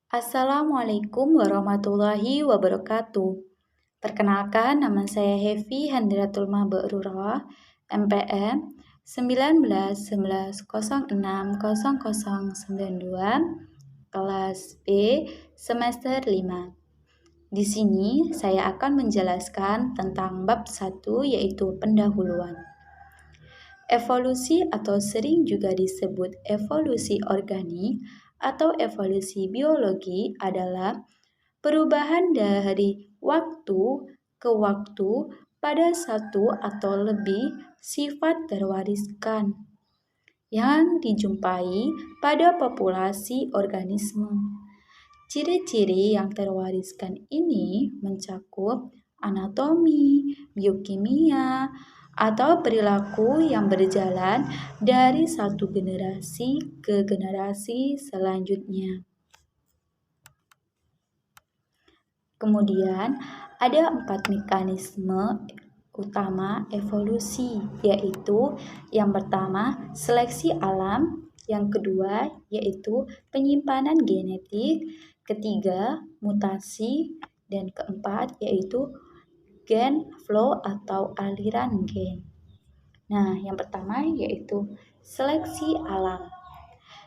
Assalamualaikum warahmatullahi wabarakatuh. Perkenalkan, nama saya Hevi Handratul Ma'rurah, MPM 1911060092, kelas B, semester 5. Di sini saya akan menjelaskan tentang bab 1, yaitu pendahuluan. Evolusi atau sering juga disebut evolusi organik atau evolusi biologi adalah perubahan dari waktu ke waktu pada satu atau lebih sifat terwariskan yang dijumpai pada populasi organisme. Ciri-ciri yang terwariskan ini mencakup anatomi, biokimia, atau perilaku yang berjalan dari satu generasi ke generasi selanjutnya. Kemudian ada 4 mekanisme utama evolusi, yaitu yang pertama seleksi alam, yang kedua yaitu penyimpanan genetik, ketiga mutasi, dan keempat yaitu gen flow atau aliran gen. Nah, yang pertama yaitu seleksi alam,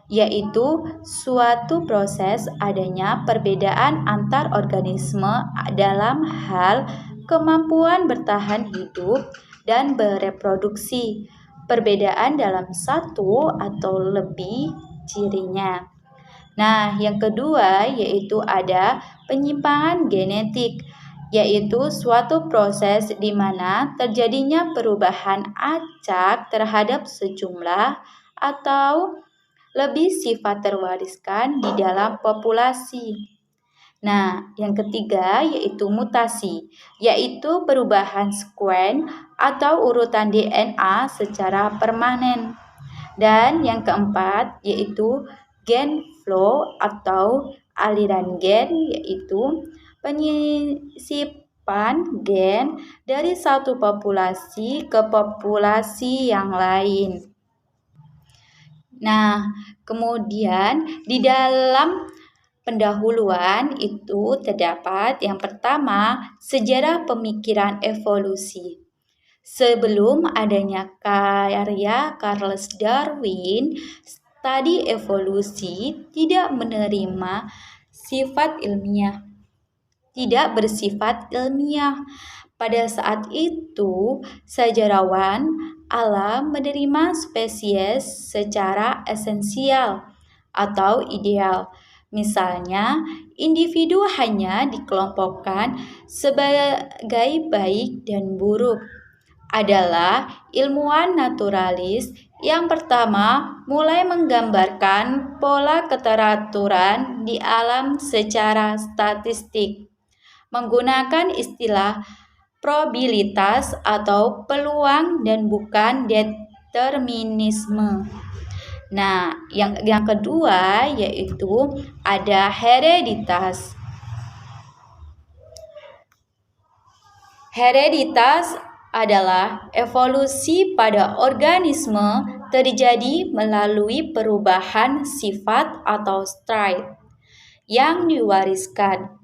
yaitu suatu proses adanya perbedaan antar organisme dalam hal kemampuan bertahan hidup dan bereproduksi. Perbedaan dalam satu atau lebih cirinya. Nah, yang kedua yaitu ada penyimpangan genetik, yaitu suatu proses di mana terjadinya perubahan acak terhadap sejumlah atau lebih sifat terwariskan di dalam populasi. Nah, yang ketiga yaitu mutasi, yaitu perubahan sekuen atau urutan DNA secara permanen. Dan yang keempat yaitu gen flow atau aliran gen, yaitu penyisipan gen dari satu populasi ke populasi yang lain. Nah, kemudian di dalam pendahuluan itu terdapat yang pertama, sejarah pemikiran evolusi. Sebelum adanya karya Charles Darwin, studi evolusi tidak menerima sifat ilmiah, tidak bersifat ilmiah. Pada saat itu, sejarawan alam menerima spesies secara esensial atau ideal. Misalnya, individu hanya dikelompokkan sebagai baik dan buruk. Adalah ilmuwan naturalis yang pertama mulai menggambarkan pola keteraturan di alam secara statistik, menggunakan istilah probabilitas atau peluang dan bukan determinisme. Nah, yang kedua yaitu ada hereditas. Hereditas adalah evolusi pada organisme terjadi melalui perubahan sifat atau trait yang diwariskan,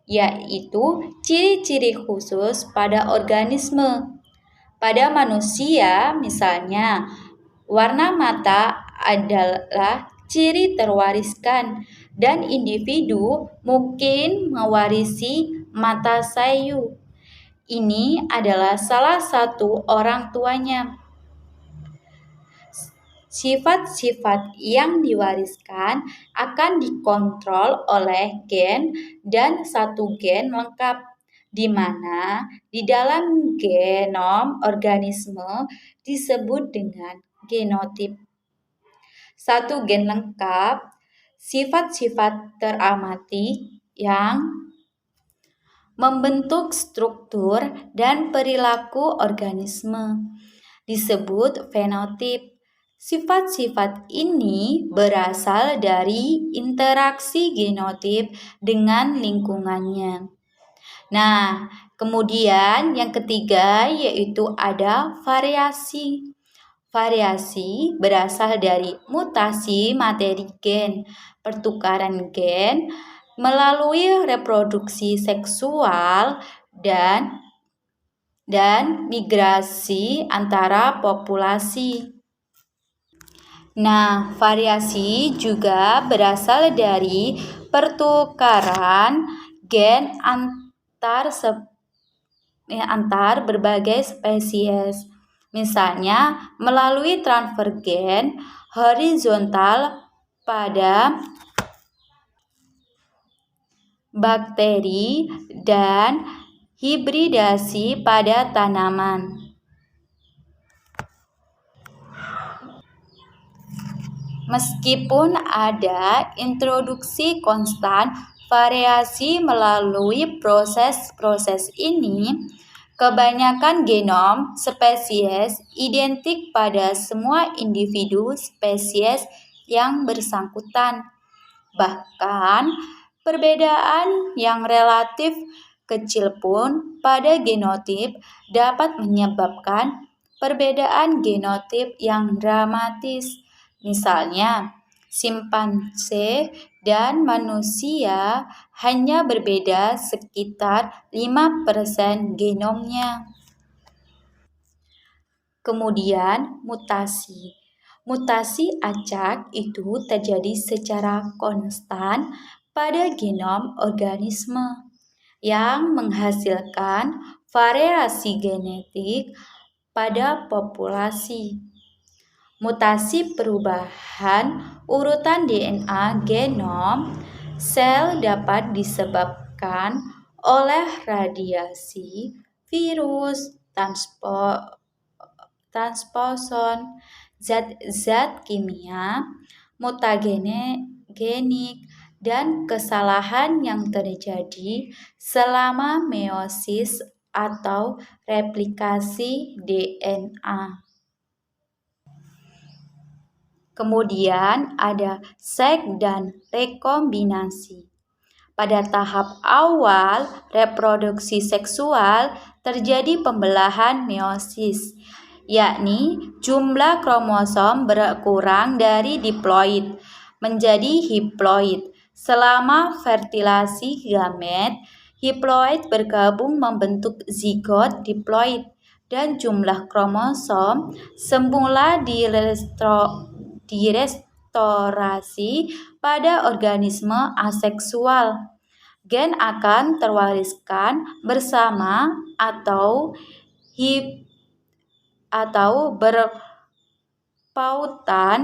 yaitu ciri-ciri khusus pada organisme. Pada manusia, misalnya, warna mata adalah ciri terwariskan dan individu mungkin mewarisi mata sayu. Ini adalah salah satu orang tuanya. Sifat-sifat yang diwariskan akan dikontrol oleh gen dan satu gen lengkap, di mana di dalam genom organisme disebut dengan genotip. Satu gen lengkap, sifat-sifat teramati yang membentuk struktur dan perilaku organisme disebut fenotip. Sifat-sifat ini berasal dari interaksi genotip dengan lingkungannya. Nah, kemudian yang ketiga yaitu ada variasi. Variasi berasal dari mutasi materi gen, pertukaran gen, melalui reproduksi seksual dan migrasi antara populasi. Nah, variasi juga berasal dari pertukaran gen antar berbagai spesies. Misalnya, melalui transfer gen horizontal pada bakteri dan hibridasi pada tanaman. Meskipun ada introduksi konstan variasi melalui proses-proses ini, kebanyakan genom spesies identik pada semua individu spesies yang bersangkutan. Bahkan, perbedaan yang relatif kecil pun pada genotip dapat menyebabkan perbedaan genotip yang dramatis. Misalnya, simpanse dan manusia hanya berbeda sekitar 5% genomnya. Kemudian, mutasi. Mutasi acak itu terjadi secara konstan pada genom organisme yang menghasilkan variasi genetik pada populasi. Mutasi perubahan urutan DNA genom sel dapat disebabkan oleh radiasi, virus, transposon, zat-zat kimia, mutagenik, dan kesalahan yang terjadi selama meiosis atau replikasi DNA. Kemudian ada seks dan rekombinasi. Pada tahap awal reproduksi seksual terjadi pembelahan meiosis, yakni jumlah kromosom berkurang dari diploid menjadi hiploid. Selama fertilasi gamet, hiploid bergabung membentuk zigot diploid dan jumlah kromosom semula direstorasi pada organisme aseksual. Gen akan terwariskan bersama atau berpautan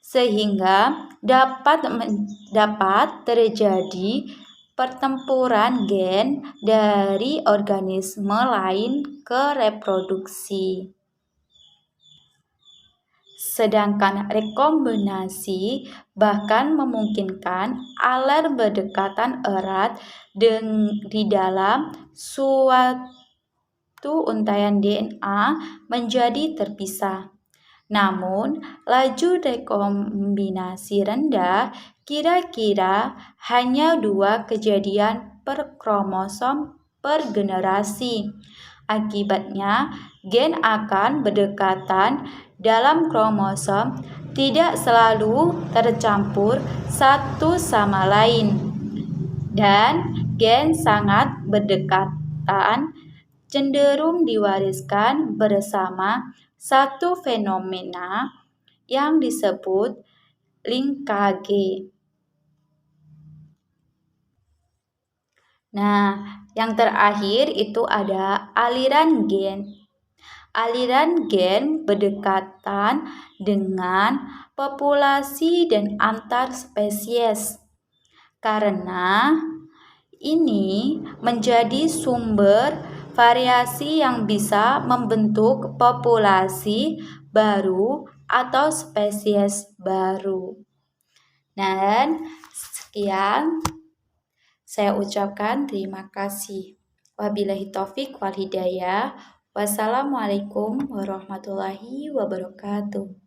sehingga dapat terjadi pertempuran gen dari organisme lain ke reproduksi. Sedangkan rekombinasi bahkan memungkinkan aler berdekatan erat di dalam suatu untaian DNA menjadi terpisah. Namun, laju rekombinasi rendah kira-kira hanya 2 kejadian per kromosom per generasi. Akibatnya, gen akan berdekatan dalam kromosom tidak selalu tercampur satu sama lain, dan gen sangat berdekatan cenderung diwariskan bersama satu fenomena yang disebut linkage. Nah, yang terakhir itu ada aliran gen. Aliran gen berdekatan dengan populasi dan antar spesies. Karena ini menjadi sumber variasi yang bisa membentuk populasi baru atau spesies baru. Dan sekian saya ucapkan terima kasih. Wabillahi taufik wal hidayah. Wassalamualaikum warahmatullahi wabarakatuh.